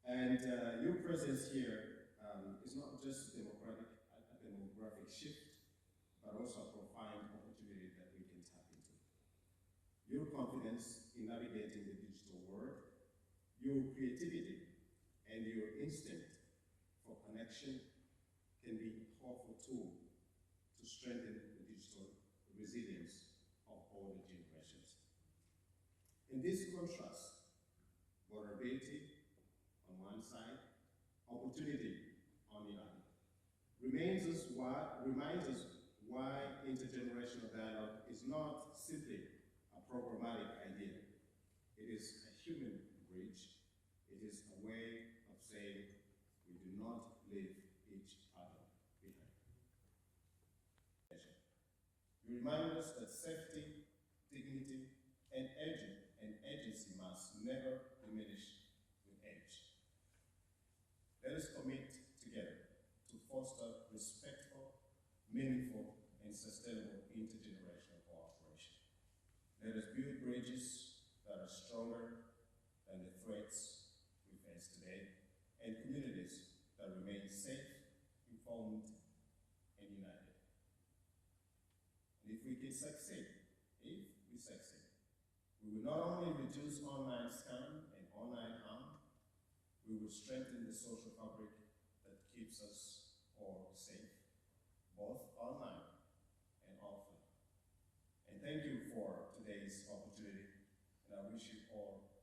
And your presence here is not just a demographic shift, but also a profound opportunity that we can tap into. Your confidence in navigating the digital world, your creativity, and your instinct for connection can be a powerful tool to strengthen the digital resilience of older generations. In this contrast, vulnerability on one side, opportunity on the other, reminds us why intergenerational dialogue is not simply a programmatic idea. It is a human bridge. It is a way of saying we do not leave each other behind. You remind us that safety, dignity, and agency must never diminish with age. Let us commit together to foster respectful, meaningful, and sustainable intergenerational cooperation. Let us build bridges that are stronger than the threats we face today, and communities that remain safe, informed, and united. And if we succeed, we will not only reduce online scam and online harm, we will strengthen the social fabric that keeps us all safe, both online and offline. And thank you for today's opportunity, and I wish you all a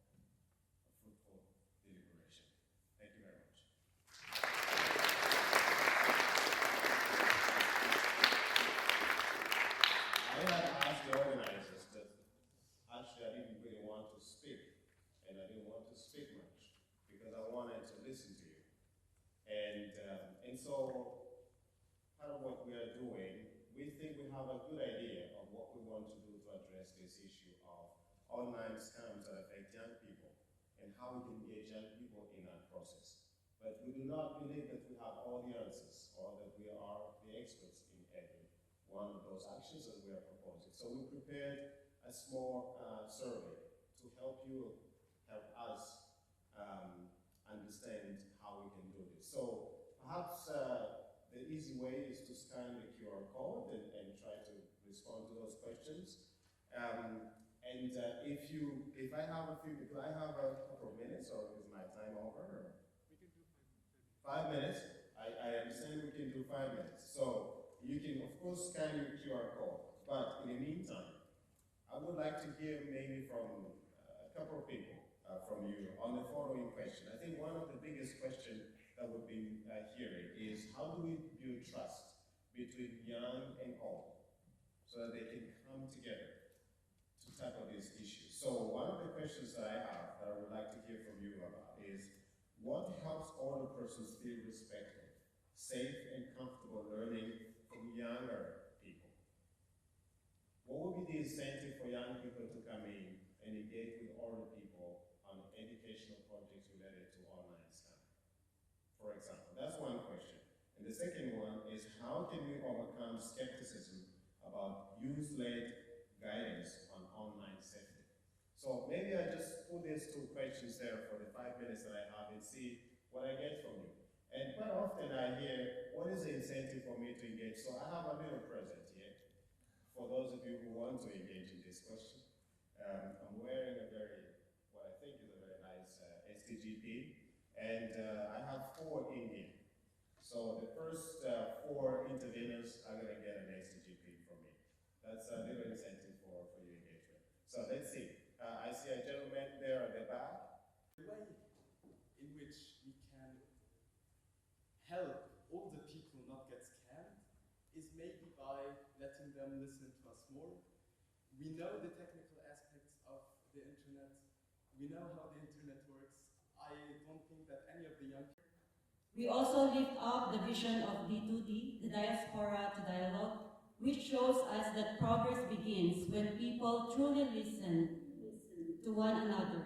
fruitful deliberation. Thank you very much. I had asked the organizers that actually I didn't really want to speak, and I didn't want to speak much because I wanted to listen to you. And so part of what we are doing, we think we have a good idea of what we want to do to address this issue of online scams that affect young people and how we can engage young people in that process. But we do not believe that we have all the answers or that we are the experts in every one of those actions that we are proposing. So we prepared a small survey to help us understand how we can do this. So perhaps the easy way is to scan the QR code and try to respond to those questions. If I have a couple of minutes, or is my time over? Or? We can do 5 minutes. I understand we can do 5 minutes. So you can, of course, scan your QR code. But in the meantime, I would like to hear maybe from a couple of people from you on the following question. I think one of the biggest questions that we've been hearing is how do we build trust between young and old so that they can come together to tackle these issues. So one of the questions that I have that I would like to hear from you about is what helps older persons feel respected, safe, and comfortable learning from younger people? What would be the incentive for young people to come in and engage with older people on educational projects related to online scam? For example, that's one question. And the second one is how can we overcome skepticism about youth-led guidance on online safety? So maybe I just put these two questions there for the 5 minutes that I have and see what I get from you. And quite often I hear, what is the incentive for me to engage? So I have a little present here for those of you who want to engage in this question. I'm wearing what I think is a very nice STGP, and I have 4 in here. So the first 4 interveners are going to get an STGP from me. That's a little incentive for your engagement. So let's see. I see a gentleman there at the back. The way in which we can help older people not get scammed is maybe by letting them listen to us more. We know the technical aspects of the internet. We know how the internet works. I don't think that any of the young people. We also lift up the vision of D2D, the diaspora to dialogue, which shows us that progress begins when people truly listen to one another.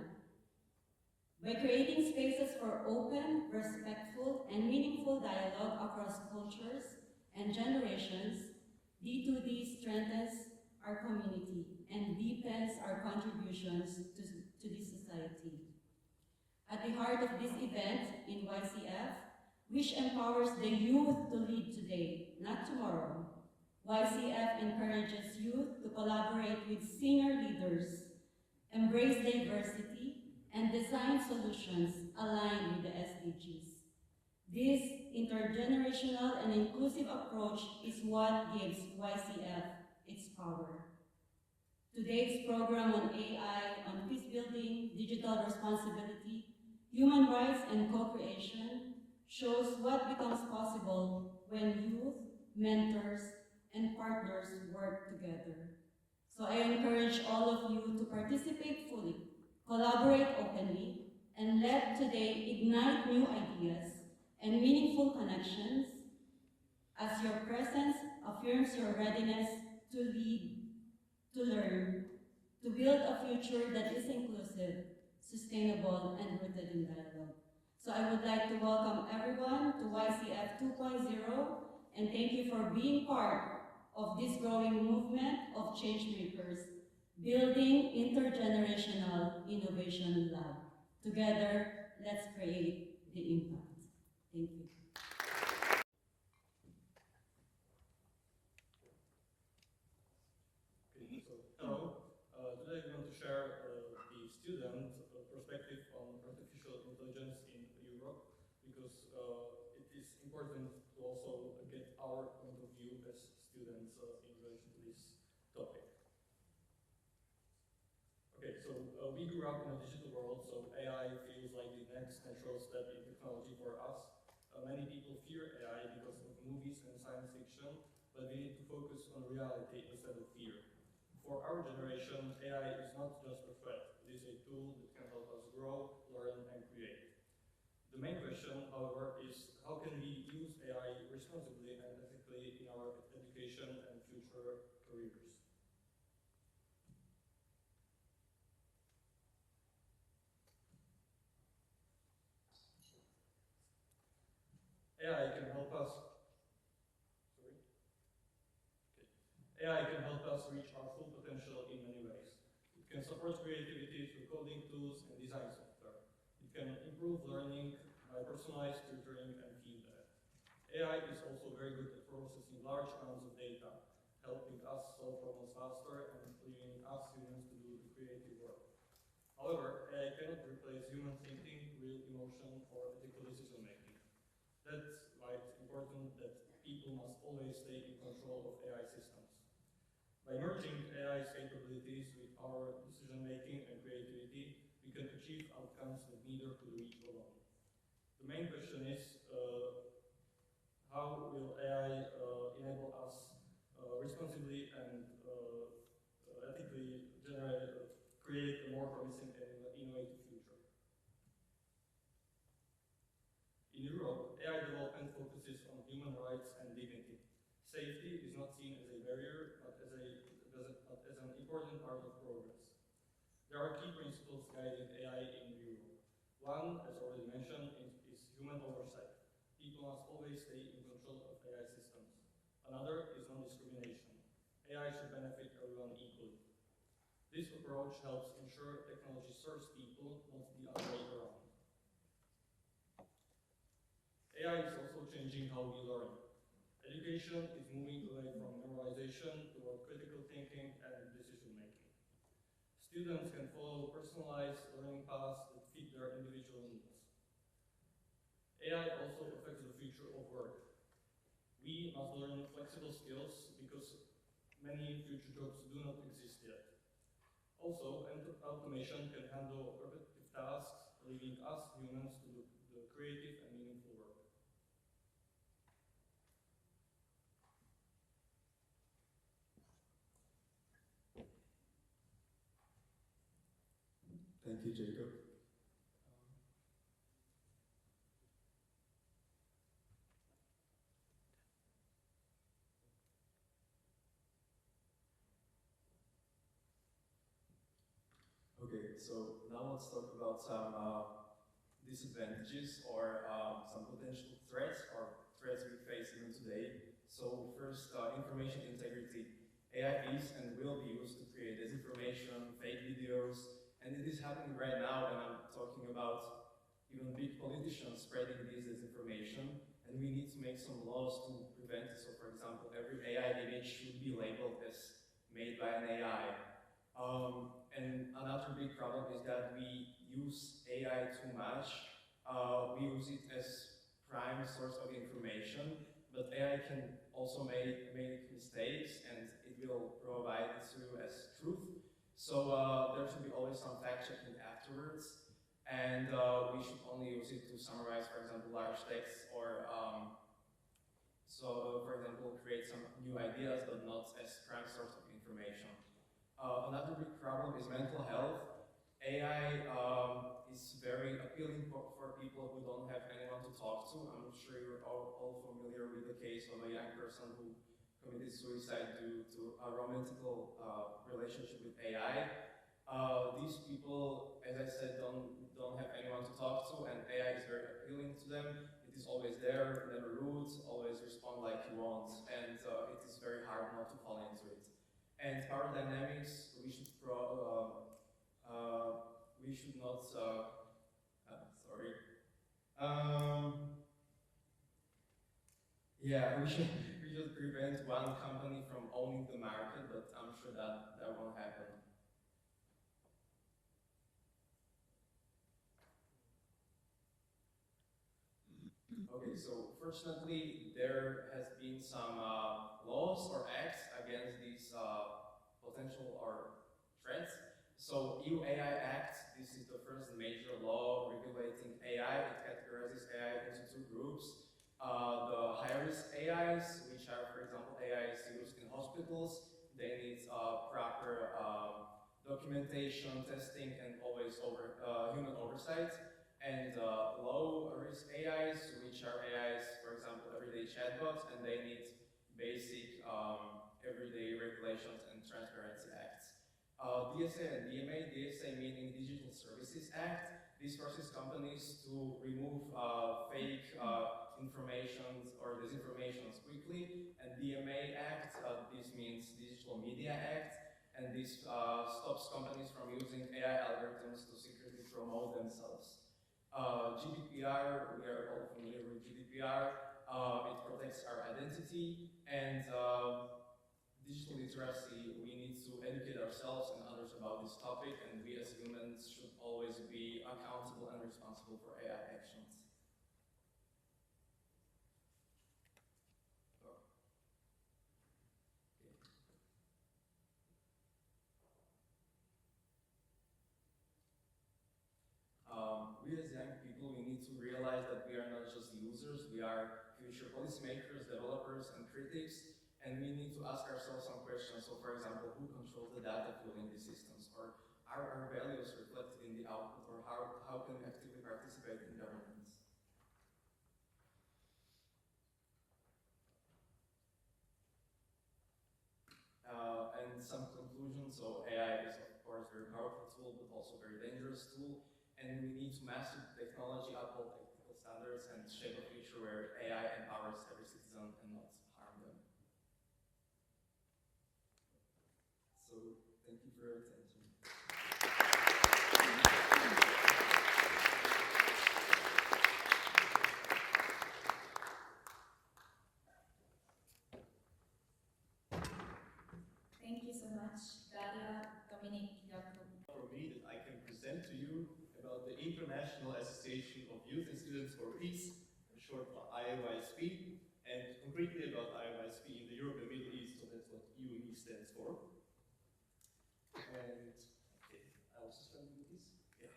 By creating spaces for open, respectful, and meaningful dialogue across cultures and generations, D2D strengthens our community and deepens our contributions to this society. At the heart of this event in YCF, which empowers the youth to lead today, not tomorrow, YCF encourages youth to collaborate with senior leaders, embrace diversity, and design solutions aligned with the SDGs. This intergenerational and inclusive approach is what gives YCF its power. Today's program on AI, on peace building, digital responsibility, human rights, and co-creation shows what becomes possible when youth, mentors, and partners work together. So I encourage all of you to participate fully, collaborate openly, and let today ignite new ideas and meaningful connections as your presence affirms your readiness to lead, to learn, to build a future that is inclusive, sustainable, and rooted in dialogue. So I would like to welcome everyone to YCF 2.0 and thank you for being part of this growing movement of change makers, building intergenerational innovation lab. Together, let's create the impact. Thank you. Okay, so hello. Today I'm going to share the student perspective on artificial intelligence in Europe because it is important to also get our point of view as students in relation to this topic. Okay, so we grew up in a digital world, so AI feels like the next natural step in technology for us. Many people fear AI because of movies and science fiction, but we need to focus on reality instead of fear. For our generation, AI is not just a threat, it is a tool that can help us grow, learn, and create. The main question, however, is how can we use AI responsibly and ethically in our education and future careers? AI can help us. Sorry. Okay. AI can help us reach our full potential in many ways. It can support creativity through coding tools and design software. It can improve learning by personalized tutoring and feedback. AI is also very good at processing large amounts of data, helping us solve problems faster and leaving us humans to do the creative work. However, AI cannot replace human thinking, real emotion, or ethical decision making. That's why it's important that people must always stay in control of AI systems. By merging AI's capabilities with our decision-making and creativity, we can achieve outcomes that neither could reach alone. The main question is, how will AI enable us responsibly and ethically create a more promising and innovative future? In Europe, AI development focuses on human rights and dignity. Safety is not seen as a barrier, but as an important part of progress. There are key principles guiding AI in Europe. One, as already mentioned, is human oversight. People must always stay in control of AI systems. Another is non-discrimination. AI should benefit everyone equally. This approach helps ensure technology serves people, not the other way around. AI is also changing how we learn. Education is moving away from memorization toward critical thinking and decision making. Students can follow personalized learning paths that fit their individual needs. AI also affects the future of work. We must learn flexible skills because many future jobs do not exist yet. Also, automation can handle repetitive tasks, leaving us humans to do the creative and meaningful work. Thank you, Jacob. Okay, so now let's talk about some disadvantages or some potential threats or threats we face even today. So first, information integrity. AI is and will be used to create disinformation, fake videos, and it is happening right now when I'm talking about even big politicians spreading this disinformation, and we need to make some laws to prevent it. So for example, every AI image should be labeled as made by an AI. And another big problem is that we use AI too much. We use it as prime source of information, but AI can also make mistakes, and it will provide it to you as truth. So there should be always some fact checking afterwards, and we should only use it to summarize, for example, large texts, or for example, create some new ideas, but not as prime source of information. Another big problem is mental health. AI is very appealing for people who don't have anyone to talk to. I'm sure you're all familiar with the case of a young person who committed suicide due to a romantical relationship with AI. These people, as I said, don't have anyone to talk to, and AI is very appealing to them. It is always there, never rude, always respond like you want, and it is very hard not to fall into it. And power dynamics, we should not. Sorry. Yeah, we should prevent one company from owning the market, but I'm sure that won't happen. Okay, so fortunately, there has been some laws or acts against these potential or threats. So EU AI Act, this is the first major law regulating AI. It categorizes AI into two groups. The high-risk AIs, which are, for example, AIs used in hospitals. They need proper documentation, testing, and always human oversight. And low-risk AIs, which are AIs, for example, everyday chatbots, and they need basic everyday regulations and transparency acts. DSA and DMA, DSA meaning Digital Services Act. This forces companies to remove fake information or disinformations quickly. And DMA Act, this means Digital Media Act, and this stops companies from using AI algorithms to secretly promote themselves. GDPR, we are all familiar with GDPR. It protects our identity, and digital literacy, we need to educate ourselves and others about this topic, and we as humans should always be accountable and responsible for AI actions. We as young people, we need to realize that we are not just users, we are future policymakers, developers, and critics, and we need to ask ourselves some questions. So for example, who controls the data fueling these systems? Or are our values reflected in the output? Or how can we actively participate in governance? And some conclusions. So AI is of course a very powerful tool, but also a very dangerous tool. And we need to master technology, uphold technical standards, and shape a future where AI empowers every citizen and not harm them. So, thank you for your attention. Thank you so much, Daria, Dominic, Jakub. For me, that I can present to you about the International Association of Youth and Students for Peace, in short IYSP, and concretely about IYSP in the Europe and Middle East, so that's what UME stands for. And, okay, I also start with this? Yeah.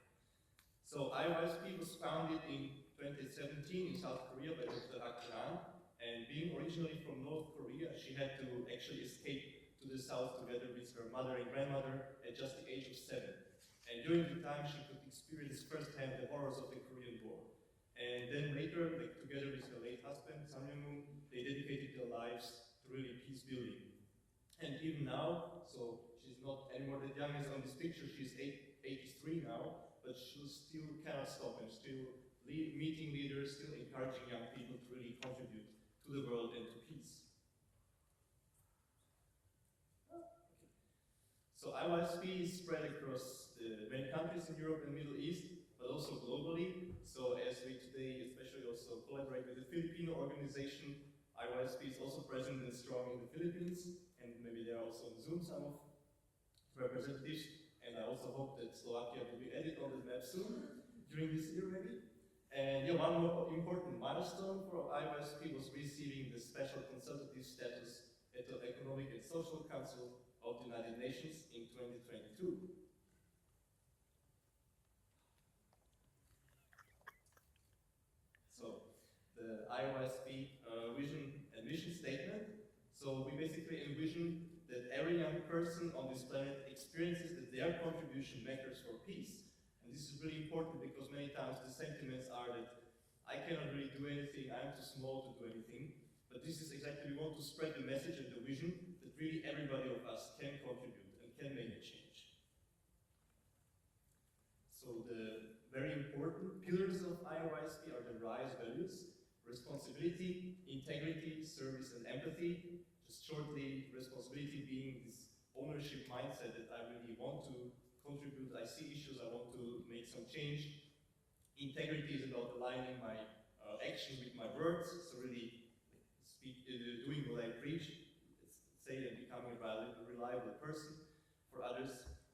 So IYSP was founded in 2017 in South Korea by Dr. Akran, and being originally from North Korea, she had to actually escape to the south together with her mother and grandmother at just the age of 7. And during the time, she could experience firsthand the horrors of the Korean War. And then later, like, together with her late husband, Sam Young-moon, they dedicated their lives to really peace building. And even now, so she's not anymore that young as on this picture, she's 83 now, but she still cannot stop and still meeting leaders, still encouraging young people to really contribute to the world and to peace. So IYSP is spread across many countries in Europe and Middle East, but also globally. So as we today especially also collaborate with the Filipino organization, IYSP is also present and strong in the Philippines, and maybe there are also on Zoom some of representatives, and I also hope that Slovakia will be added on the map soon, during this year maybe. And yeah, one more important milestone for IYSP was receiving the special consultative status at the Economic and Social Council of the United Nations in 2022. So, the IYSP vision and mission statement. So we basically envision that every young person on this planet experiences that their contribution matters for peace. And this is really important because many times the sentiments are that I cannot really do anything, I'm too small to do anything. But this is exactly, we want to spread the message and the vision that really everybody of us can contribute and can make a change. So the very important pillars of IYSP are the RISE values: responsibility, integrity, service, and empathy. Just shortly, responsibility being this ownership mindset that I really want to contribute, I see issues, I want to make some change. Integrity is about aligning my action with my words, so really doing what I preach, say, and becoming a reliable person for others.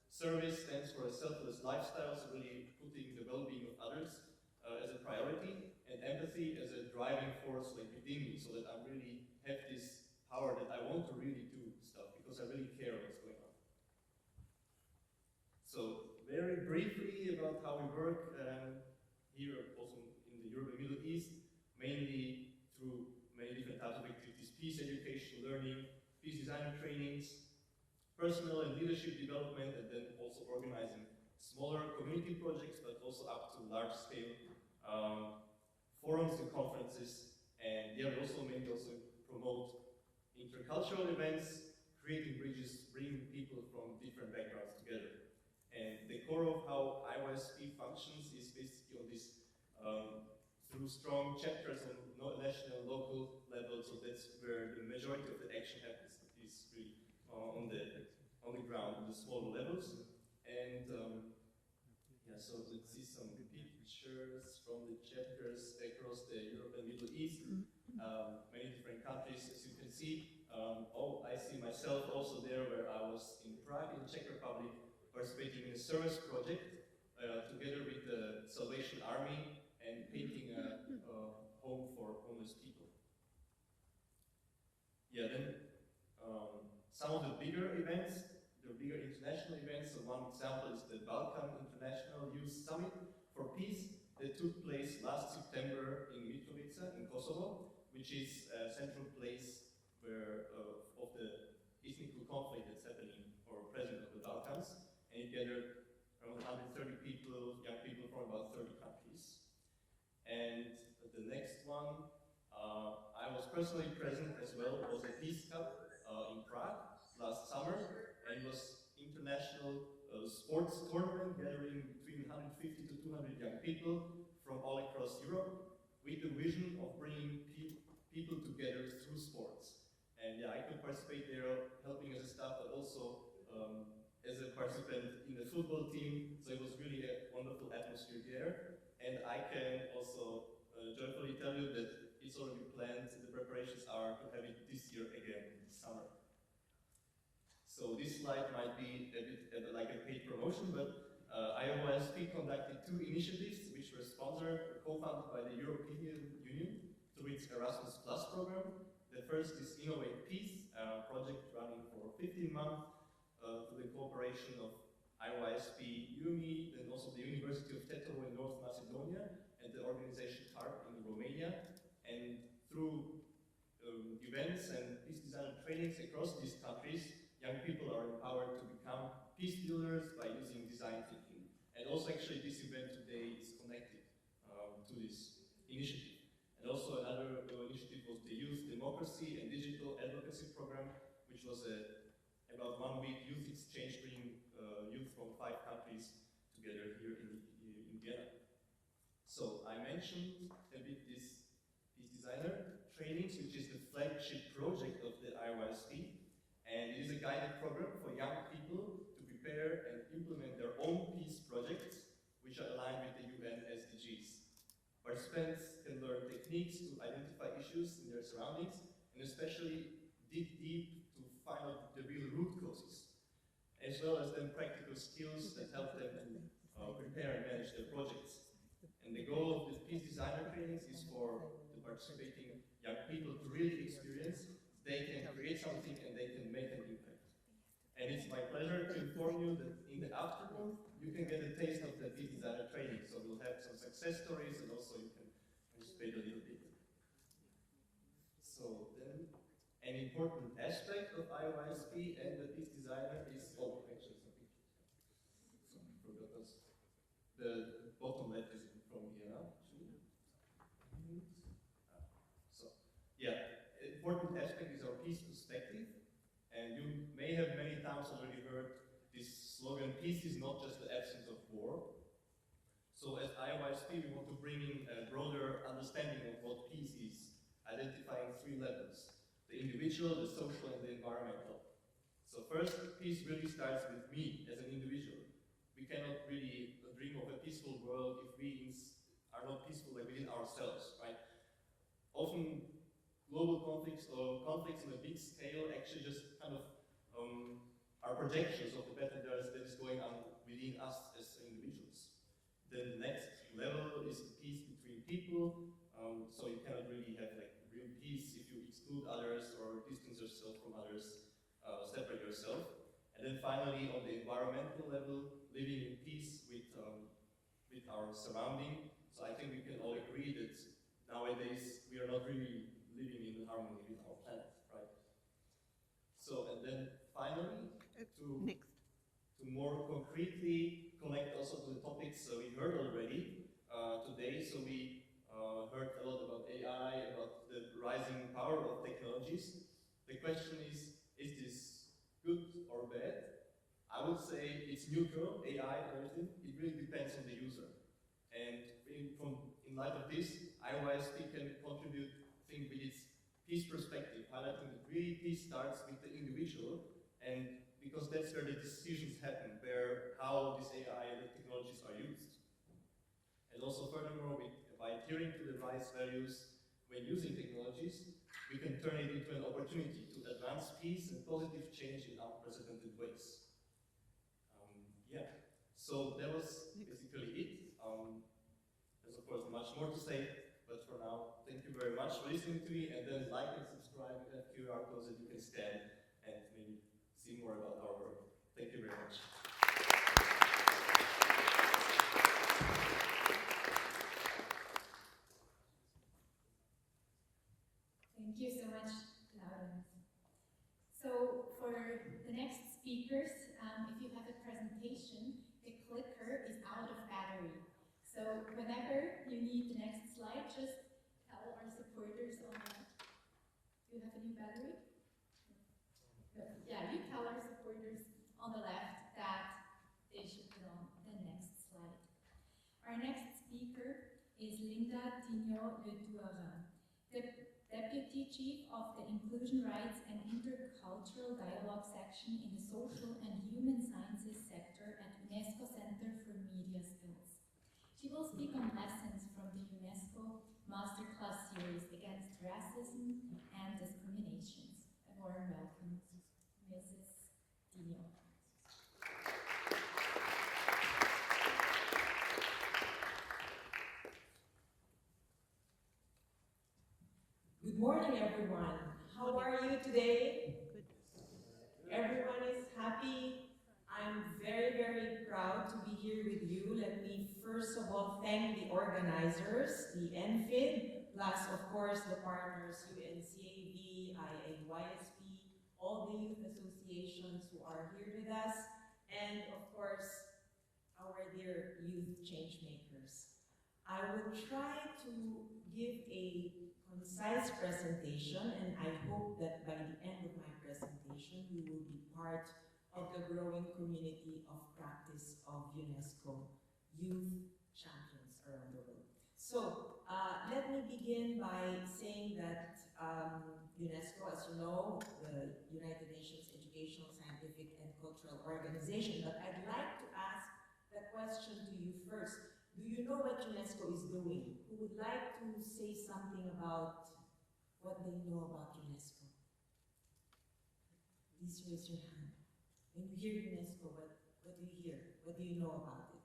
Service stands for a selfless lifestyle, so really putting the well-being of others as a priority, and empathy as a driving force like within me, so that I really have this power that I want to really do stuff because I really care what's going on. So very briefly about how we work here also in the Europe and Middle East, mainly through many different types of activities: peace education, learning, peace design trainings, personal and leadership development, and then also organizing smaller community projects, but also up to large scale forums and conferences. And yeah, we also mainly also promote intercultural events, creating bridges, bringing people from different backgrounds together. And the core of how IYSP functions is basically on this through strong chapters on national and local level, so that's where the majority of the action happens, is really on the ground, on the smaller levels. And yeah, so let's see some pictures from the chapters across the Europe and Middle East, many different countries, as you can see. Oh, I see myself also there, where I was in Prague, in Czech Republic, participating in a service project together with the Salvation Army and painting a home for homeless people. Yeah, then some of the bigger events, the bigger international events. So one example is the Balkan International Youth Summit for Peace that took place last September in Mitrovica in Kosovo, which is a central place where of the ethnic conflict that's happening or present of the Balkans, and it gathered around 130 people, young people from about 30 countries. And the next one, I was personally present as well, was the Peace Cup in Prague last summer, and was international sports tournament gathering between 150 to 200 young people from all across Europe, with the vision of bringing people together through sports. And yeah, I could participate there, helping as a staff, but also as a participant in the football team. So it was really a wonderful atmosphere there. And I can also joyfully tell you that it's already planned. The preparations are to have it this year again, this summer. So this slide might be a bit like a paid promotion, but IYSP conducted 2 initiatives which were sponsored or co-funded by the European Union through its Erasmus Plus program. The first is Innovate Peace, a project running for 15 months through the cooperation of IYSP UMI, and also the University of Tetovo in North Macedonia, and the organization TARP in Romania. And through events and peace design trainings across these countries, young people are empowered to become peace builders by using design thinking. And also actually this event today is connected to this initiative. And also another initiative was the Youth Democracy and Digital Advocacy Program, which was about 1 week youth exchange, bringing youth from 5 countries together here in Vienna. So I mentioned a bit this peace designer trainings, which is the flagship project of the IYSP. And it is a guided program for young people to prepare and implement their own peace projects, which are aligned with the UN participants can learn techniques to identify issues in their surroundings, and especially dig deep to find out the real root causes, as well as then practical skills that help them to prepare and manage their projects. And the goal of the peace designer trainings is for the participating young people to really experience they can create something and they can make an impact. And it's my pleasure to inform you that in the afternoon you can get a taste of the peace designer training. So we'll have some success stories and also you can participate a little bit. So then, an important aspect of IOISP and the peace designer is, oh, actually some pictures. So I forgot those. The bottom left is from Vienna, actually. So, yeah, important aspect is our peace perspective. And you may have many times already heard this slogan, peace is not just the absence of war. So as IOISP, we want to bring in a broader understanding of what peace is, identifying 3 levels: the individual, the social, and the environmental. So first, peace really starts with me as an individual. We cannot really dream of a peaceful world if we are not peaceful within ourselves, right? Often, global conflicts or conflicts on a big scale actually just kind of are projections of the battle that is going on within us as individuals. Then the next level is peace between people. So you cannot really have like real peace if you exclude others or distance yourself from others, separate yourself. And then finally, on the environmental level, living in peace with our surrounding. So I think we can all agree that nowadays we are not really living in harmony with our planet, right? So, and then finally, to more concretely connect also to the topics we heard already today. So we heard a lot about AI, about the rising power of technologies. The question is this good or bad? I would say it's neutral, AI and everything. It really depends on the user. And in light of this, IOISP can contribute, I think, with its peace perspective, highlighting that really peace starts with the individual, and because that's where the decisions happen, how this AI and the technologies are used. And also furthermore, by adhering to the right values when using technologies, we can turn it into an opportunity to advance peace and positive change in unprecedented ways. Yeah, so that was basically it. There's of course much more to say, but for now, thank you very much for listening to me, and then like and subscribe and have QR codes that you can scan and maybe see more about our work. Thank you very much. Thank you so much, Lawrence. So for the next speakers, if you have a presentation, the clicker is out of battery. So whenever you need the next slide, just tell our supporters on the... Do you have a new battery? No. Yeah, you tell our supporters on the left that they should put on the next slide. Our next speaker is Linda Tignot-Le Touarin, the Deputy Chief of the Inclusion Rights and Intercultural Dialogue section in the Social and Human Sciences sector at UNESCO Center for Media Skills. She will speak on lessons from the UNESCO Masterclass series against racism and discriminations. A warm welcome, Mrs. Tignot. Good morning, everyone. How are you today? Good. Everyone is happy. I'm very, very proud to be here with you. Let me first of all thank the organizers, the NFID, plus of course the partners, UNCAV, IAYSP, all the youth associations who are here with us, and of course our dear youth change makers. I will try to give a concise presentation, and I hope that by the end of my presentation you will be part of the growing community of practice of UNESCO youth champions around the world. So let me begin by saying that UNESCO, as you know, the United Nations Educational, Scientific and Cultural Organization, but I'd like to ask the question to you first. Do you know what UNESCO is doing? Who would like to say something about what they know about UNESCO? Please raise your hand. When you hear UNESCO, what do you hear? What do you know about it?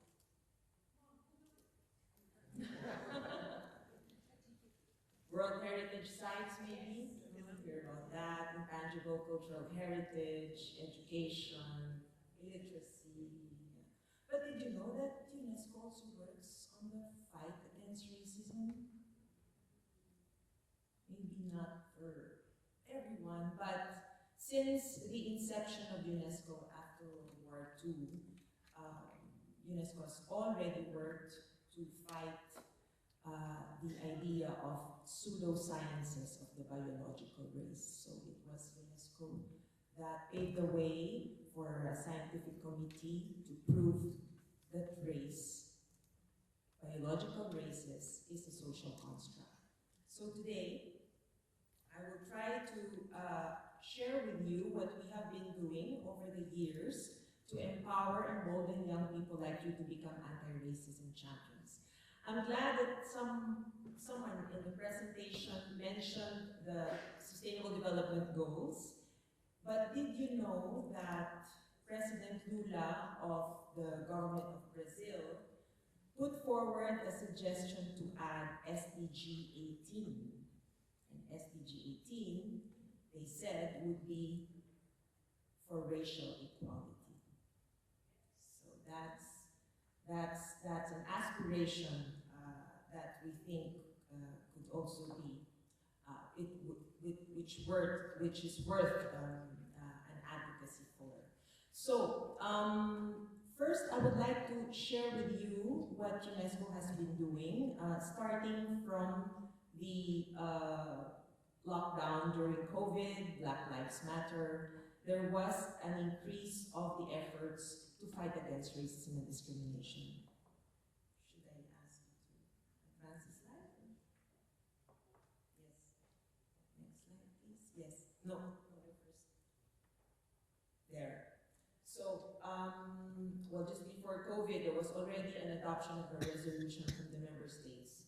World Heritage Sites, maybe? You hear about that, intangible cultural heritage, education, literacy. But did you know that UNESCO also works on the fight against racism? Maybe not for everyone, but since the inception of UNESCO after World War II, UNESCO has already worked to fight the idea of pseudosciences of the biological race. So it was UNESCO that paved the way for a scientific committee to prove that race, biological races, is a social construct. So today, I will try to share with you what we have been doing over the years to empower and embolden young people like you to become anti-racism champions. I'm glad that someone in the presentation mentioned the Sustainable Development Goals, but did you know that President Lula of the government of Brazil put forward a suggestion to add SDG 18. And SDG 18, they said, would be for racial equality. So that's an aspiration that we think could also be which is worth an advocacy for. So first, I would like to share with you what UNESCO has been doing, starting from the lockdown during COVID, Black Lives Matter. There was an increase of the efforts to fight against racism and discrimination. Should I ask you to advance the slide? Yes. Next slide, please. Yes. No, first. There. So, well, just before COVID, there was already an adoption of a resolution from the member states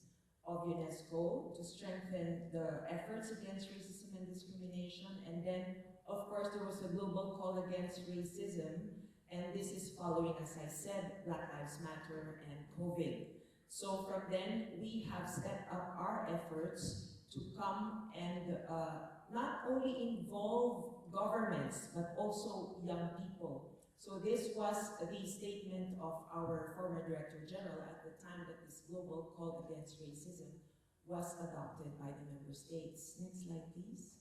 of UNESCO to strengthen the efforts against racism and discrimination. And then, of course, there was a global call against racism. And this is following, as I said, Black Lives Matter and COVID. So from then, we have stepped up our efforts to come and not only involve governments, but also young people. So this was the statement of our former Director General at the time that this global call against racism was adopted by the member states. Next slide, please.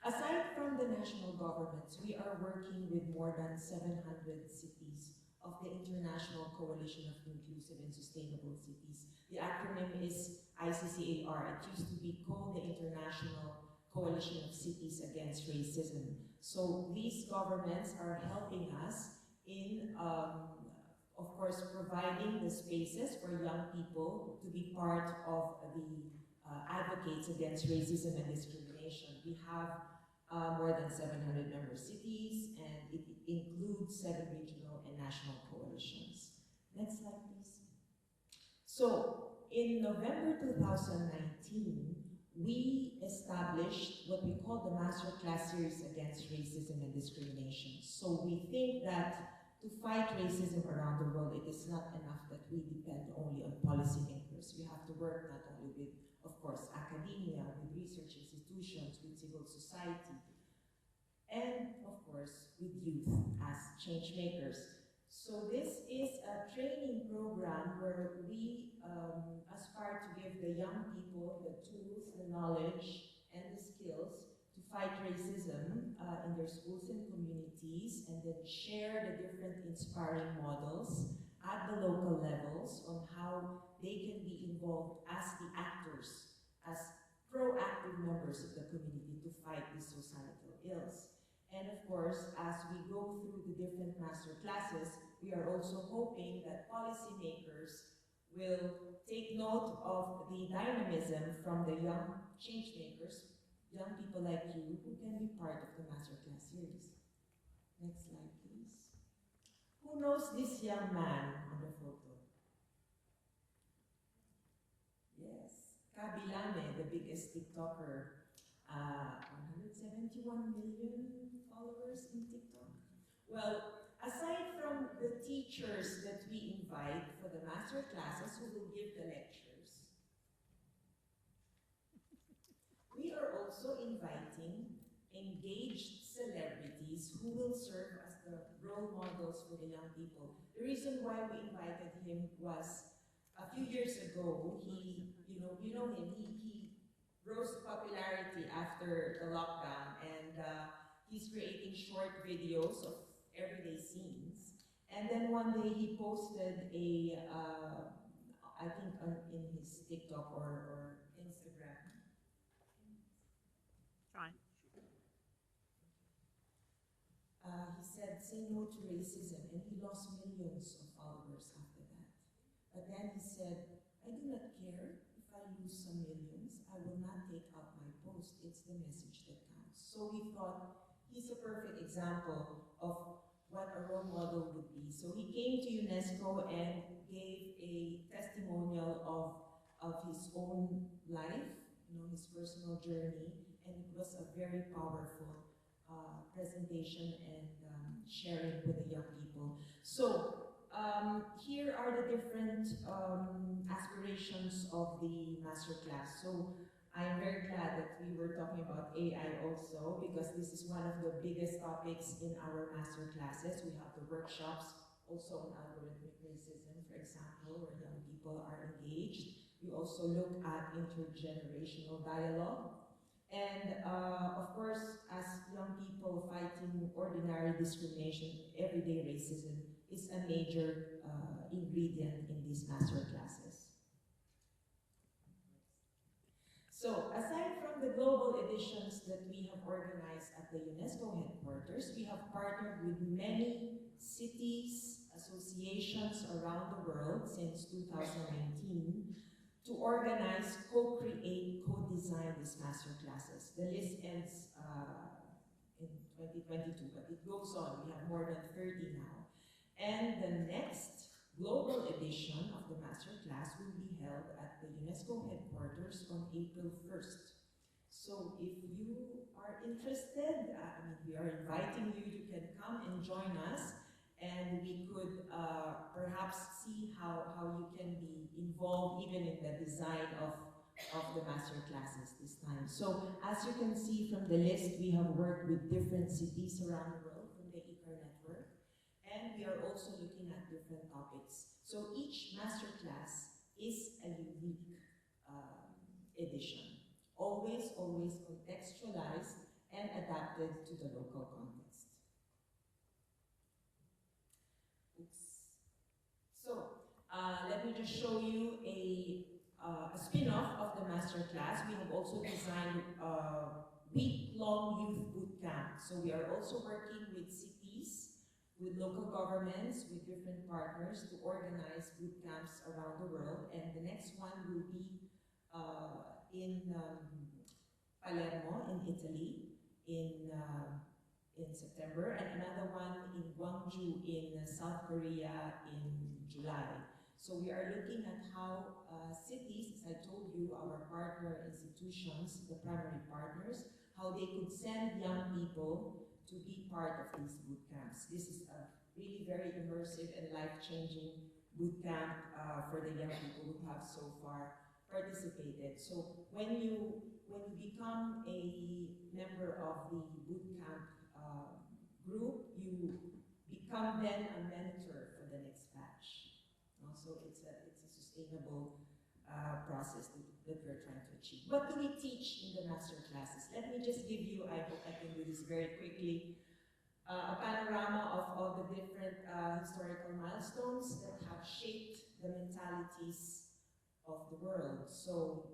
Aside from the national governments, we are working with more than 700 cities of the International Coalition of Inclusive and Sustainable Cities. The acronym is ICCAR. It used to be called the International Coalition of Cities Against Racism. So these governments are helping us in, of course, providing the spaces for young people to be part of the advocates against racism and discrimination. We have more than 700 member cities, and it includes 7 regional and national coalitions. Next slide, please. So, in November 2019, we established what we call the Masterclass Series Against Racism and Discrimination. So we think that to fight racism around the world, it is not enough that we depend only on policymakers. We have to work not only with, of course, academia, with research institutions, with civil society, and of course, with youth as change makers. So this is a training program where we aspire to give the young people the tools, the knowledge, and the skills to fight racism in their schools and communities, and then share the different inspiring models at the local levels on how they can be involved as the actors, as proactive members of the community to fight these societal ills. And of course, as we go through the different master classes, we are also hoping that policymakers will take note of the dynamism from the young change makers, young people like you, who can be part of the masterclass series. Next slide, please. knows this young man on the photo? Yes, Kabilame, the biggest TikToker. 171 million followers in TikTok. Well, aside from the teachers that we invite for the master classes who will give the lectures, we are also inviting engaged celebrities who will serve as the role models for the young people. The reason why we invited him was a few years ago, you know him, he rose to popularity after the lockdown, and he's creating short videos of everyday scenes. And then one day he posted a, I think in his TikTok or Instagram. Fine. He said, "Say no to racism," and he lost millions of followers after that. But then he said, "I do not care if I lose some millions. I will not take out my post. It's the message that counts." So we thought he's a perfect example of what a role model would be. So he came to UNESCO and gave a testimonial of his own life, his personal journey, and it was a very powerful presentation and sharing with the young people. So here are the different aspirations of the masterclass. So I'm very glad that we were talking about AI also, because this is one of the biggest topics in our masterclasses. We have the workshops also on algorithmic racism, for example, where young people are engaged. We also look at intergenerational dialogue. And of course, as young people fighting ordinary discrimination, everyday racism is a major ingredient in these master classes. So, aside from the global editions that we have organized at the UNESCO headquarters, we have partnered with many cities, associations around the world since 2019 to organize, co-create, co-design these master classes. The list ends in 2022, but it goes on. We have more than 30 now. And the next global edition of the master class will be held at the UNESCO headquarters on April 1st. So if you are interested, we are inviting you, you can come and join us, and we could perhaps see how you can be involved even in the design of the master classes this time. So as you can see from the list, we have worked with different cities around the world from the ICAR network, and we are also looking at different topics. So each master class is a unique edition, always contextualized and adapted to the local context. So let me just show you a spin-off of the master class. We have also designed a week-long youth boot camp. So we are also working with cities, with local governments, with different partners to organize boot camps around the world. And the next one will be in Palermo, in Italy, in September, and another one in Gwangju in South Korea in July. So we are looking at how cities, as I told you, our partner institutions, the primary partners, how they could send young people to be part of these boot camps. This is a really very immersive and life-changing boot camp for the young people who have so far participated. So when you become a member of the boot camp group, you become then a mentor for the next batch. So it's a sustainable process that we're trying to achieve. What do we teach in the master classes? Let me just give you, I hope I can do this very quickly, a panorama of all the different historical milestones that have shaped the mentalities of the world. So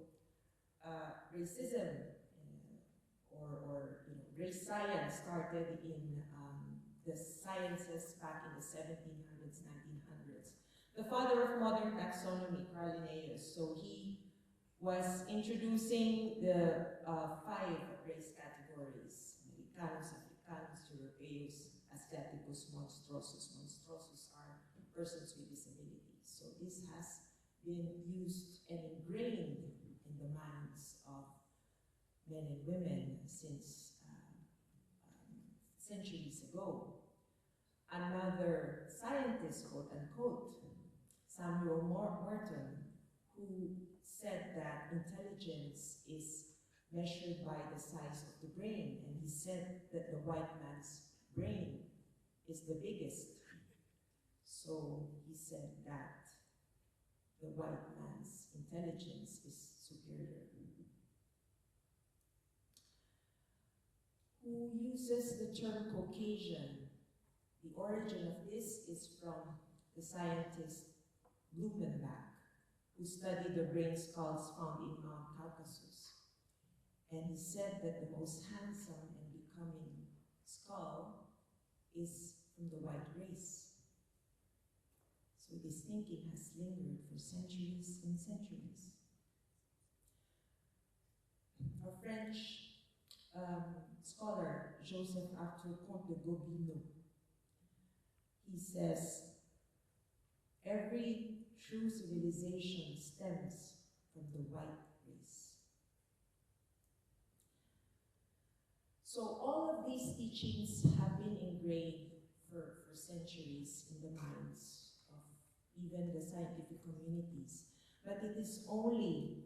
racism or race science started in the sciences back in the 1700s, 1900s. The father of modern taxonomy, Carl Linnaeus, so he was introducing the 5 race categories: Americanos, Africanos, deus aestheticus monstrosus. Monstrosus are persons with disabilities. So this has been used and ingrained in the minds of men and women since centuries ago. Another scientist, quote unquote, Samuel Morton, who said that intelligence is measured by the size of the brain, and he said that the white man's brain is the biggest. So he said that the white man's intelligence is superior. Who uses the term Caucasian? The origin of this is from the scientist Blumenbach, who studied the brain skulls found in Mount Caucasus. And he said that the most handsome and becoming skull is from the white race. So this thinking has lingered for centuries and centuries. A French scholar, Joseph Arthur Comte de Gobineau, he says, every true civilization stems from the white race. So all of these teachings have been ingrained for centuries in the minds of even the scientific communities. But it is only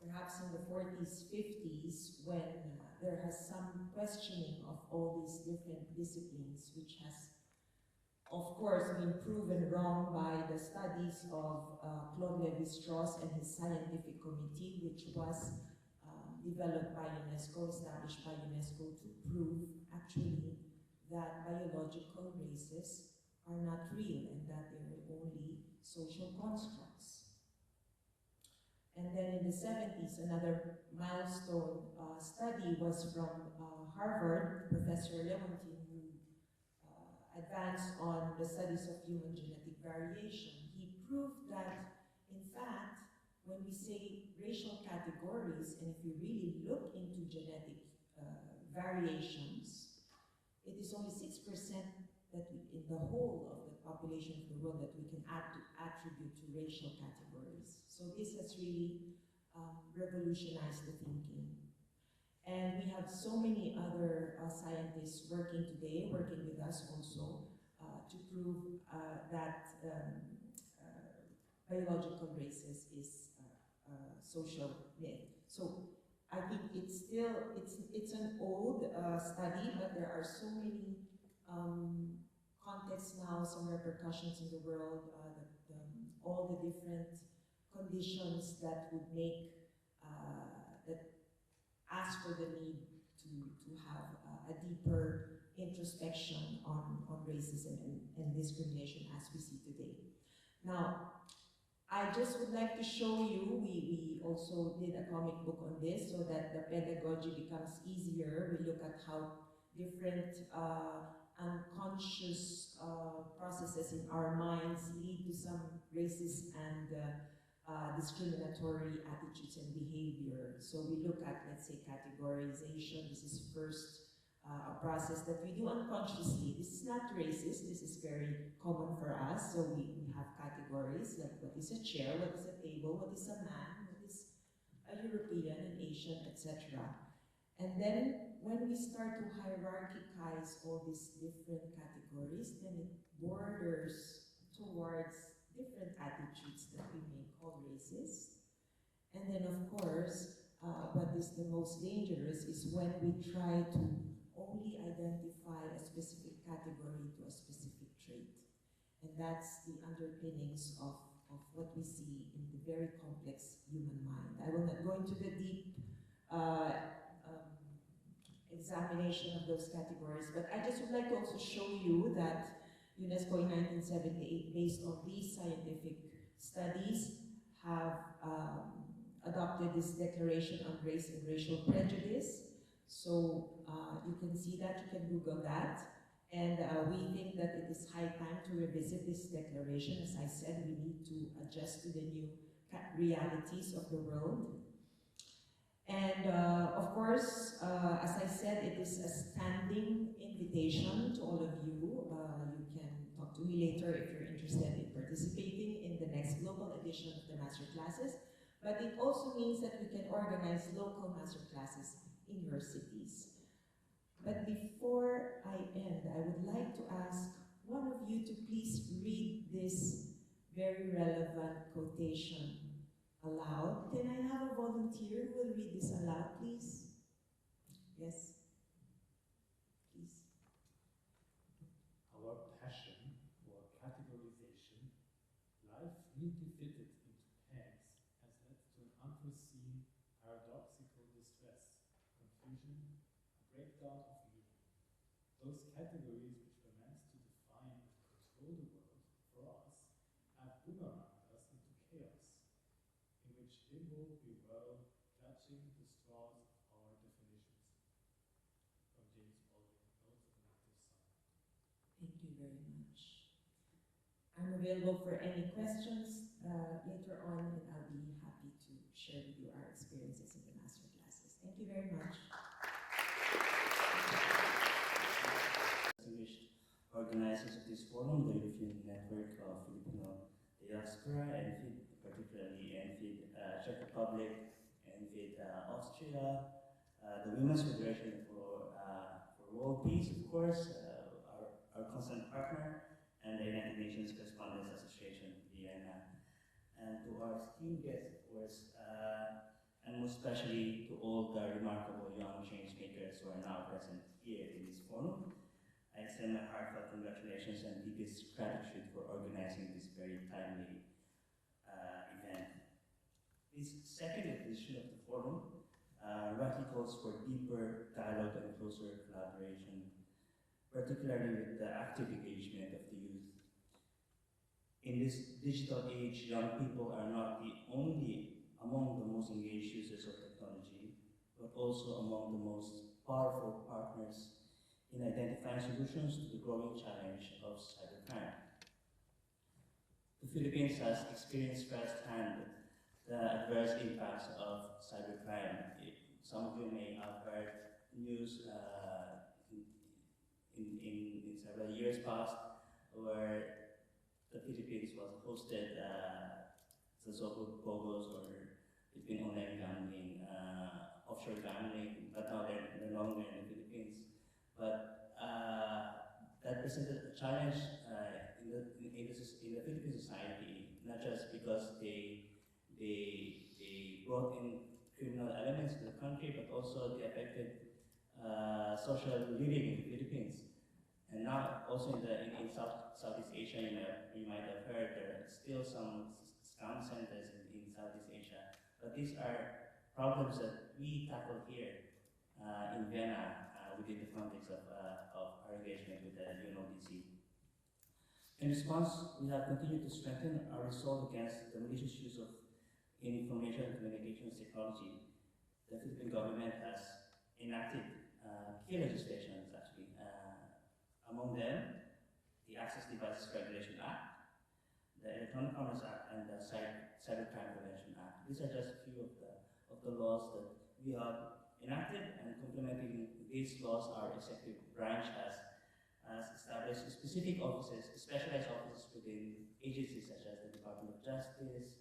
perhaps in the 40s, 50s, when there has some questioning of all these different disciplines, which has, of course, been proven wrong by the studies of Claude Lévi-Strauss and his scientific committee, which was developed by UNESCO, established by UNESCO, to prove actually that biological races are not real and that they're only social constructs. And then in the 70s, another milestone study was from Harvard, Professor Leontine, who advanced on the studies of human genetic variation. He proved that, in fact, when we say racial categories, and if you really look into genetic variations, it is only 6% that in the whole of the population of the world that we can attribute to racial categories. So this has really revolutionized the thinking. And we have so many other scientists working today, working with us also, to prove that biological races is social myth. So I think it's still, it's an old study, but there are so many contexts now, some repercussions in the world, all the different conditions that would make, that ask for the need to have a deeper introspection on racism and discrimination as we see today. Now, I just would like to show you, we also did a comic book on this so that the pedagogy becomes easier. We look at how different unconscious processes in our minds lead to some racist and discriminatory attitudes and behavior. So we look at, let's say, categorization. This is first a process that we do unconsciously. This is not racist, this is very common for us. So we have categories like what is a chair, what is a table, what is a man, what is a European, an Asian, etc. And then when we start to hierarchize all these different categories, then it borders towards different attitudes that we may call racist. And then of course, what is the most dangerous is when we try to only identify a specific category to a specific trait. And that's the underpinnings of what we see in the very complex human mind. I will not go into the deep examination of those categories, but I just would like to also show you that UNESCO in 1978, based on these scientific studies, have adopted this Declaration on Race and Racial Prejudice. So you can see that, you can Google that. And we think that it is high time to revisit this declaration. As I said, we need to adjust to the new realities of the world. And of course, as I said, it is a standing invitation to all of you. You can talk to me later if you're interested in participating in the next global edition of the master classes. But it also means that we can organize local master classes in your cities. But before I end, I would like to ask one of you to please read this very relevant quotation aloud. Can I have a volunteer who will read this aloud, please? Yes, please. Our passion for categorization, life neatly fitted into pegs, has led to an unforeseen, paradoxical distress, confusion, a breakdown of meaning. Those categories which were meant to define and control the world for us have boomeranged us into chaos, in which limbo we whirl, clutching the straws of our definitions. From James Baldwin, Notes of an Active Son. Thank you very much. I'm available for any questions later on, and I'll be happy to share with you our experiences in the master classes. Thank you very much. Distinguished organizers of this forum, the European Network of Filipino Diaspora, ENFID, particularly ENFID Czech Republic, ENFID Austria, the Women's Federation for World Peace, of course, our constant partner, and the United Nations Correspondents Association, Vienna. And to our esteemed guests, of course, and most especially to all the remarkable young change makers who are now present here in this forum, I extend my heartfelt congratulations and deepest gratitude for organizing this very timely event. This second edition of the forum rightly calls for deeper dialogue and closer collaboration, particularly with the active engagement of the youth. In this digital age, young people are not among the most engaged users of technology, but also among the most powerful partners in identifying solutions to the growing challenge of cybercrime. The Philippines has experienced firsthand the adverse impacts of cybercrime. Some of you may have heard news in several years past where the Philippines was hosted the so-called POGOs, or Philippine online gambling, offshore gambling, but now they're no longer in the Philippines. But that presented a challenge in the Philippine society, not just because they brought in criminal elements to the country, but also they affected social living in the Philippines. And now also in Southeast Asia, you might have heard there are still some scam centers in Southeast Asia. But these are problems that we tackle here in Vienna within the context of our engagement with the UNODC. In response, we have continued to strengthen our resolve against the malicious use of information and communications technology. The Philippine government has enacted key legislations, actually. Among them, the Access Devices Regulation Act, the Electronic Commerce Act, and the Cybercrime Prevention Act. These are just a few of the laws that we have enacted, and complementing these laws, our executive branch has established specific offices, specialized offices within agencies such as the Department of Justice,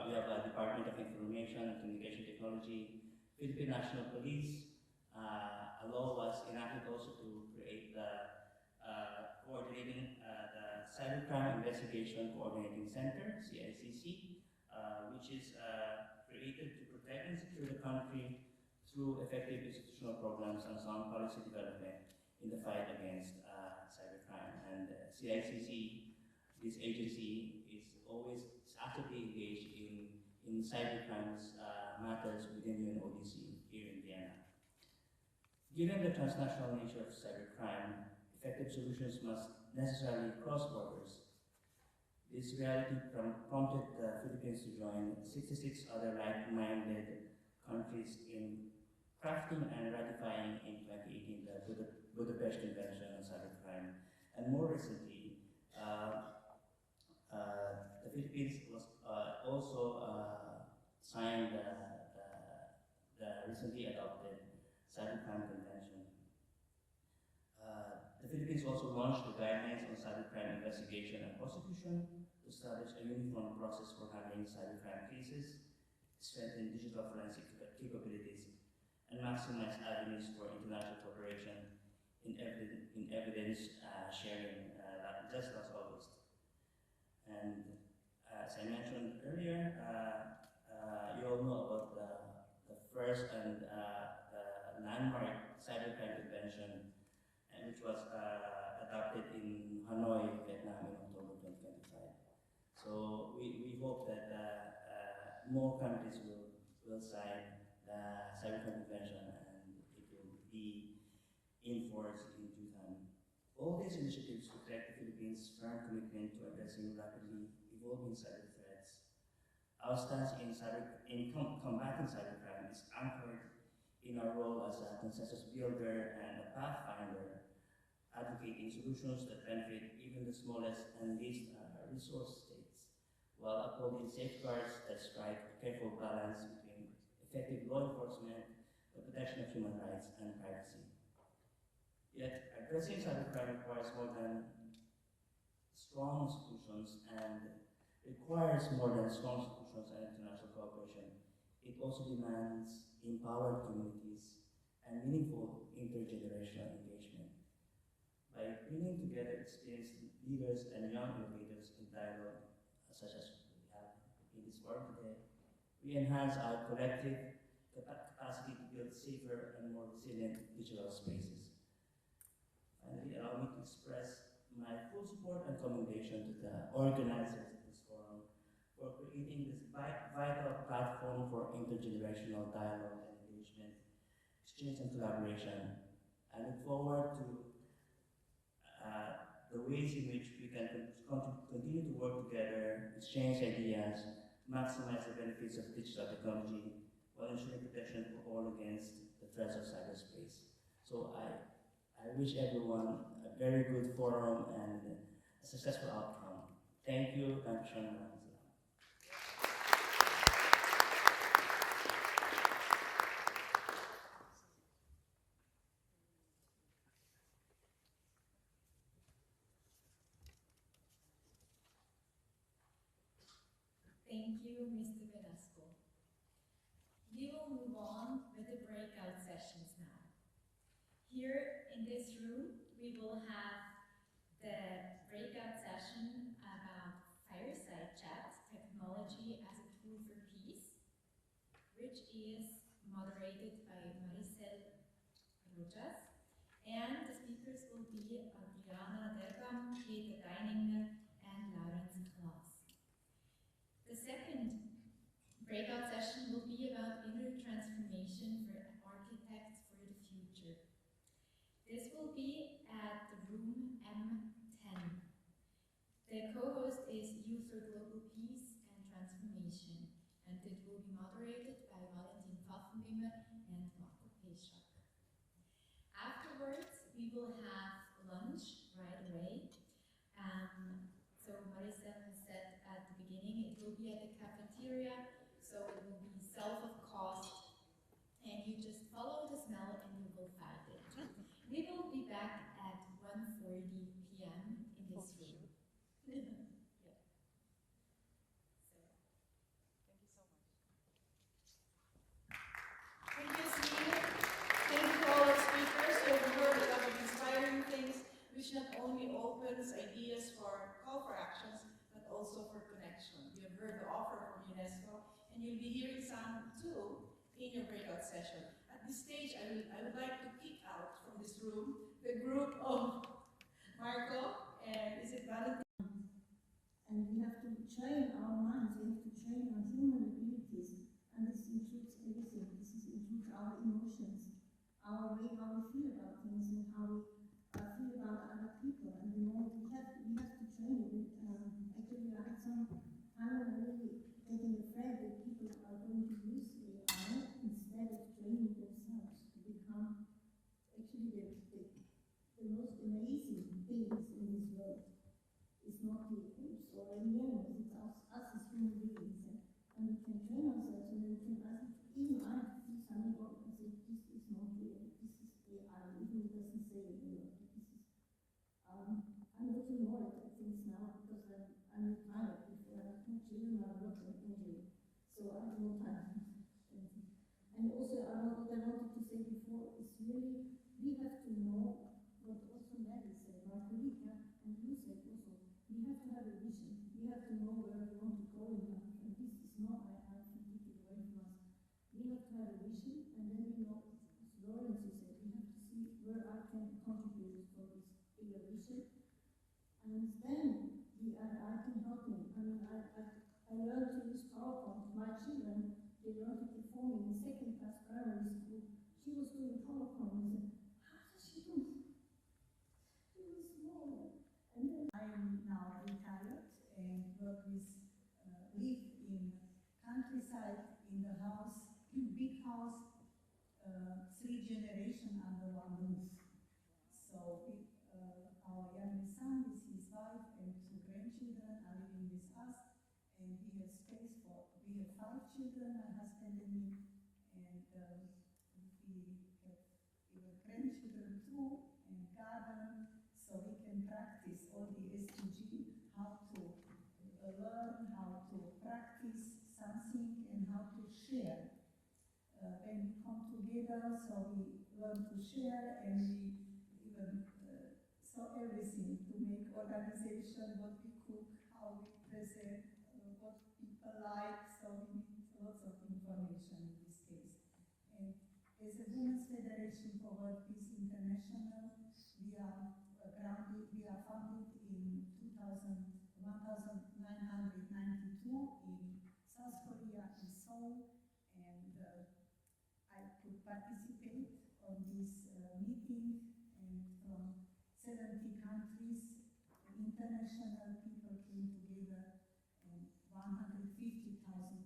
we have a Department of Information and Communication Technology, Philippine National Police. A law was enacted also to create the Cybercrime Investigation Coordinating Center, CICC, which is created to protect and secure the country through effective institutional programs and sound policy development in the fight against cybercrime. And CICC, this agency, is always actively engaged in cybercrime matters within UNODC here in Vienna. Given the transnational nature of cybercrime, effective solutions must necessarily cross borders. This reality prompted the Philippines to join 66 other like-minded countries in crafting and ratifying in 2018 the Budapest Convention on Cybercrime. And more recently, the Philippines was also signed the recently adopted Cybercrime Convention. The Philippines also launched the guidelines on cybercrime investigation and prosecution to establish a uniform process for handling cybercrime cases, strengthen digital forensic capabilities, and maximize avenues for international cooperation in evidence sharing just last August. And as I mentioned earlier, you all know about the first and landmark cybercrime convention, which was adopted in Hanoi, Vietnam in October 2025. So we hope that more countries will sign the cybercrime convention and it will be in force in due time. All these initiatives reflect the Philippines' firm commitment to addressing rapidly evolving cyber threats. Our stance in combating cybercrime is anchored in our role as a consensus builder and a pathfinder, advocating solutions that benefit even the smallest and least resource states, while upholding safeguards that strike a careful balance between effective law enforcement, the protection of human rights, and privacy. Yet, addressing cybercrime requires more than strong solutions and international cooperation. It also demands empowered communities and meaningful intergenerational engagement. By bringing together experienced leaders and young innovators in dialogue, such as we have in this forum today, we enhance our collective capacity to build safer and more resilient digital spaces. Finally, allow me to express my full support and commendation to the organizers of this forum for creating this vital platform for intergenerational dialogue and engagement, exchange and collaboration. I look forward to the ways in which we can continue to work together, exchange ideas, maximize the benefits of digital technology, while ensuring protection for all against the threats of cyberspace. So I wish everyone a very good forum and a successful outcome. Thank you. Dankeschön. Thank you, Mr. Velasco. We will move on with the breakout sessions now. Here in this room, we will have the breakout session about fireside chat, technology as a tool for peace, which is moderated by Maricel Rojas. And the speakers will be Adriana Dergam, Peter Deininger, and Laurens Klaas. The second breakout session will be about inner transformation for architects for the future. This will be at the room M10. The co-host is Youth for Global Peace and Transformation, and it will be moderated by Valentin Pfaffenwimmer and Marco Peschak. Afterwards, we will have lunch right away. So Maricel has said at the beginning, it will be at the cafeteria, so it will be self of cost, and you just follow the smell and you will find it. We will be back at 1:40 p.m. in this room. Yeah. Thank you, Steve. Thank you to all our speakers. You have heard a lot of inspiring things, which not only opens ideas for call for actions, but also for connection. You have heard the offer from UNESCO, and you'll be hearing some too in your breakout session. At this stage, I would like to kick out from this room the group of Marco and is it Valentin? And we have to train our minds, we have to train our human abilities, and this includes everything. This includes our emotions, our way how we feel about things, and how we feel about other people. And the more we have to train it. Actually, I had some time really getting afraid that people are going to use AI instead of training themselves to become actually the most amazing things in this world. It's not the apes or any animals, it's us as human beings. And we can train ourselves, and the you are not an NGO. So I do not have. And also, what I wanted to say before is really, we have to know what also Mary said, my colleague, and you said also, we have to have a vision. We have to know where we want to go in life. And this is not, I can take it away from us. We have to have a vision, and then we know, as Lawrence said, we have to see where I can contribute for this bigger vision. And then I can help me. I mean, I learned to use PowerPoint. My children, they learned it before me in second class primary school. She was doing PowerPoint and said, how does she do it? She was small. And then I am now retired and live in countryside in the house, big house, 3 generations under one roof. So our youngest son with his wife and 2 grandchildren are living with us, and we have space for, we have 5 children, my husband and me, and we have even grandchildren too, and garden, so we can practice all the SDG, how to learn, how to practice something, and how to share. When we come together, so we learn to share, and we even saw everything to make organization, what we cook, how we present, what people like, so we need lots of information in this case. And as a Women's Federation for World Peace International, we are founded in 1992 in South Korea in Seoul, and I could participate on this meeting, and from 70 countries, international people came together, and 150,000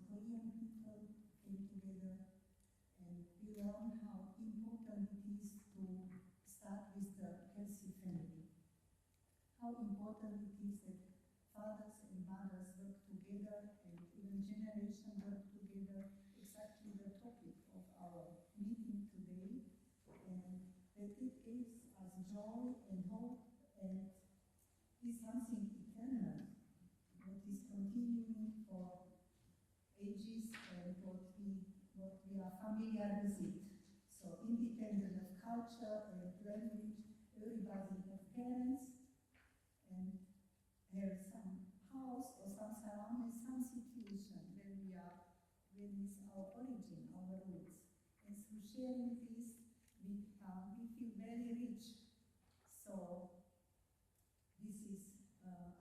Korean people came together, and we learned how important it is to start with the healthy family. How important it is that fathers and mothers work together, and even generations work together, exactly the topic of our meeting today, and that it gives us joy and hope, and is something eternal, what is continuing for ages, and what we are familiar with it. So independent of culture and language, everybody has parents, and have some house or some surrounding, some situation when it's our origin, our roots. And through sharing this, we feel very rich. So this is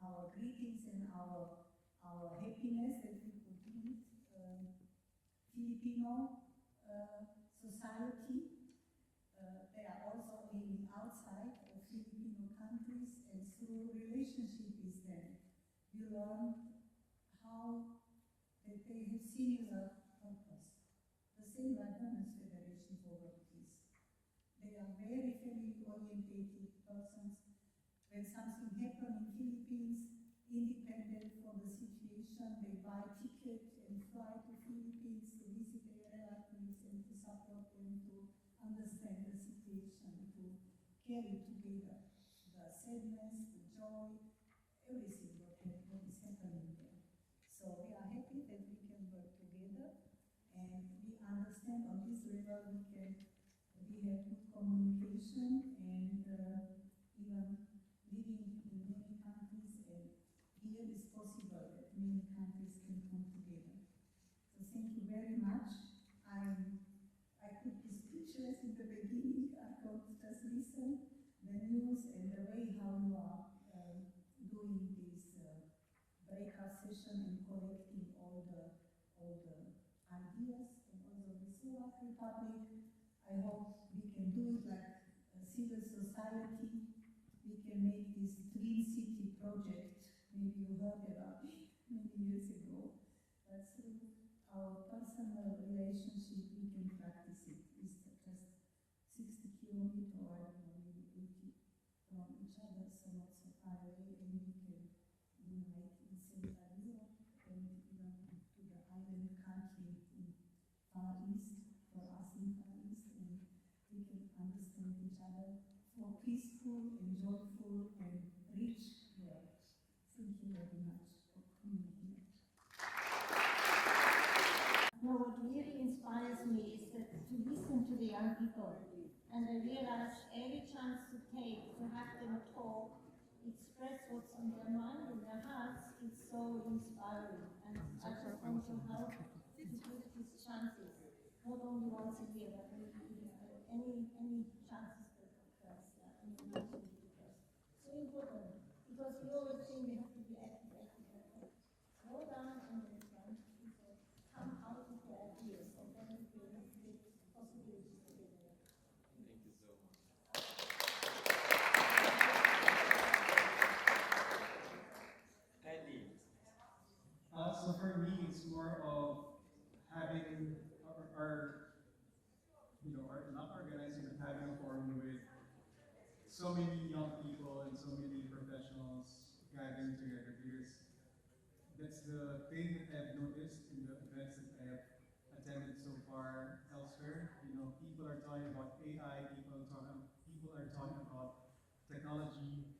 our greetings and our happiness that we could meet Filipino society. They are also living outside of Filipino countries, and through relationship with them, we learn how that they have similar purpose. The same like Women's Federation for World Peace. They are very family-oriented persons. When something happens in Philippines, independent from the situation, they buy ticket and fly to Philippines to visit their relatives and to support them, to understand the situation, to carry together the sadness, the joy, everything what is happening there. So we are happy that we can work together, and we understand on this level we have good communication, and even living in many countries, and here is possible that many countries can come together. So thank you very much. I could be speechless in the beginning. I could just listen the news and the way how you are doing this breakout session and collecting all the ideas, and also the Slovak Republic. I hope we can do it like a civil society. We can make this Twin City project. Maybe you heard about it many years ago. But through our personal relationship, we can practice it. It's just 60 kilometers, or I don't know, maybe 80 from each other, so not so far away, and we can unite in Central Europe, and even to the island country in Far East, for us in Far East, and we can understand each other for peaceful and joyful and rich world. Thank you very much for coming here. to take to have them talk, express what's on their mind and their hearts, it's so inspiring. And I just want to help to give these chances, not only once a year, but maybe even any chances that occurs, any opportunity occurs. So important, because we always think we have to be active. Slow down and then come out with your ideas, and then we will create possibilities together. Thank you so much. Andy. So for me, it's more of having not organizing, but having a forum with so many young people and so many professionals gathering together, because that's the thing that I've noticed in the events that I have attended so far elsewhere. People are talking about AI, people are talking about technology,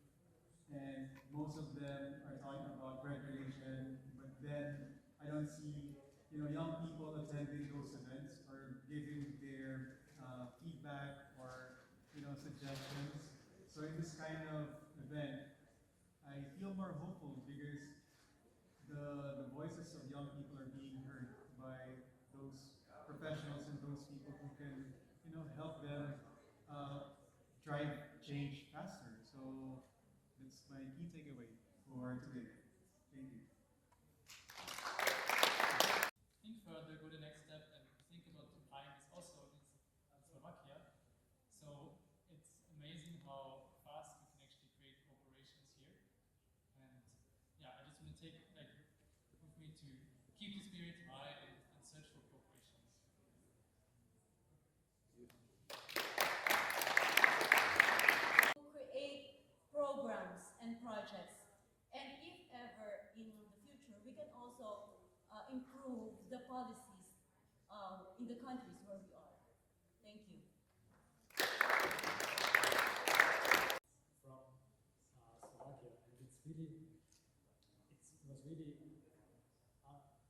and most of them are talking about regulation, but then I don't see young people attending those events or giving their feedback or suggestions. So in this kind of event, I feel more hopeful because the voices of young people are being heard by those professionals and those people who can help them drive change faster. So that's my key takeaway for today. Thank you. Think further, go the next step, and think about applying this also in Slovakia. So it's amazing how fast we can actually create cooperations here. And yeah, I just want to take with me to keep the spirit high and search for cooperations. Create programs and projects. And if ever in the future, we can also improve the policies in the countries where we are. Thank you. From Slovakia, and it was really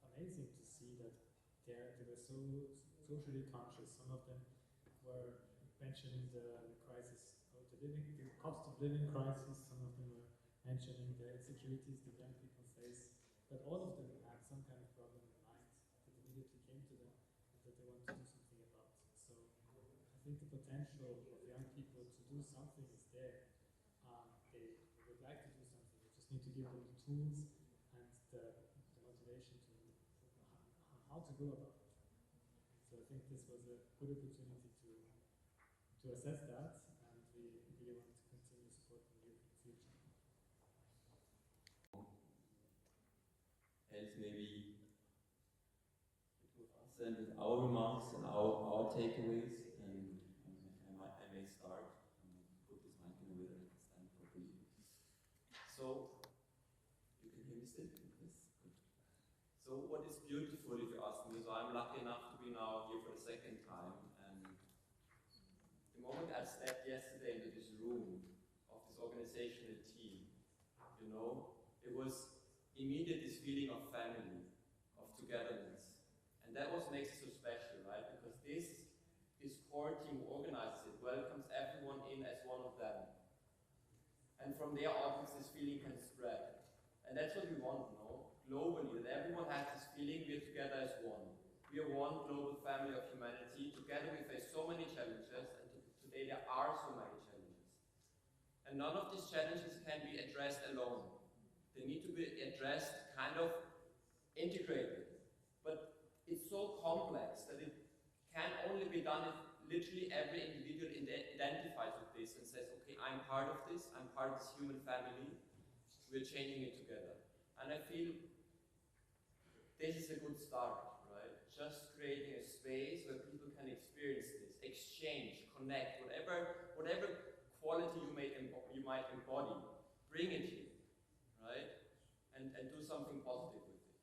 amazing to see that they were so socially conscious. Some of them were mentioning the crisis of the cost of living crisis. Some of them were mentioning the insecurities that young people face. But all of them had some kind of problem in mind that immediately came to them and that they want to do something about. So I think the potential of young people to do something is there. They would like to do something. We just need to give them the tools and the motivation to how to go about it. So I think this was a good opportunity to assess that, and we really want to continue supporting you in the future. Else maybe with us and with our remarks and our takeaways, and I may start put this mic in a way that I can stand properly. So you can hear me still? Yes, good. So what is beautiful, if you ask me, so I'm lucky enough to be now here for the second time, and the moment I stepped yesterday into this room of this organizational team, it was immediate this feeling of family, of togetherness. And that what makes it so special, right? Because this core team who organizes it welcomes everyone in as one of them. And from there onwards this feeling can spread. And that's what we want, globally, that everyone has this feeling we're together as one. We are one global family of humanity. Together we face so many challenges, and today there are so many challenges. And none of these challenges can be addressed alone. They need to be addressed kind of integrated. But it's so complex that it can only be done if literally every individual identifies with this and says, okay, I'm part of this, I'm part of this human family, we're changing it together. And I feel this is a good start, right? Just creating a space where people can experience this, exchange, connect, whatever quality you might embody, bring it here. Right? And do something positive with it.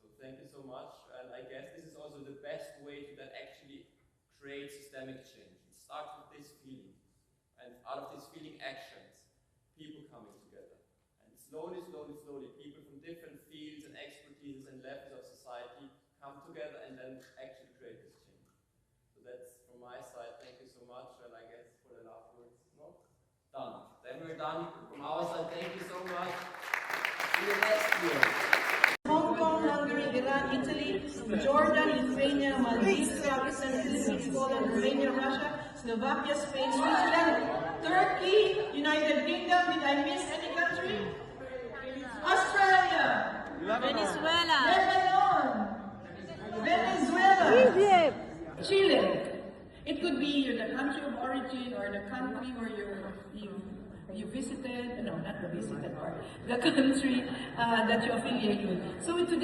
So thank you so much, and I guess this is also the best way to then actually create systemic change. It starts with this feeling, and out of this feeling actions, people coming together. And slowly, people from different fields and expertises and levels of society come together and then actually create this change. So that's from my side, thank you so much, and I guess for the last words, we're done from our side. Thank you so much. See you next year. Hong Kong, Hungary, Iran, Italy, Jordan, Lithuania, Maldives, Pakistan, Philippines, Poland, Romania, Russia, Slovakia, Spain, Switzerland, Turkey, United Kingdom. Did I miss any country? Australia, Venezuela, Lebanon, Venezuela, Egypt, Chile. It could be the country of origin or the country where you visited, no, not the visited part, the country that you affiliate with. So today.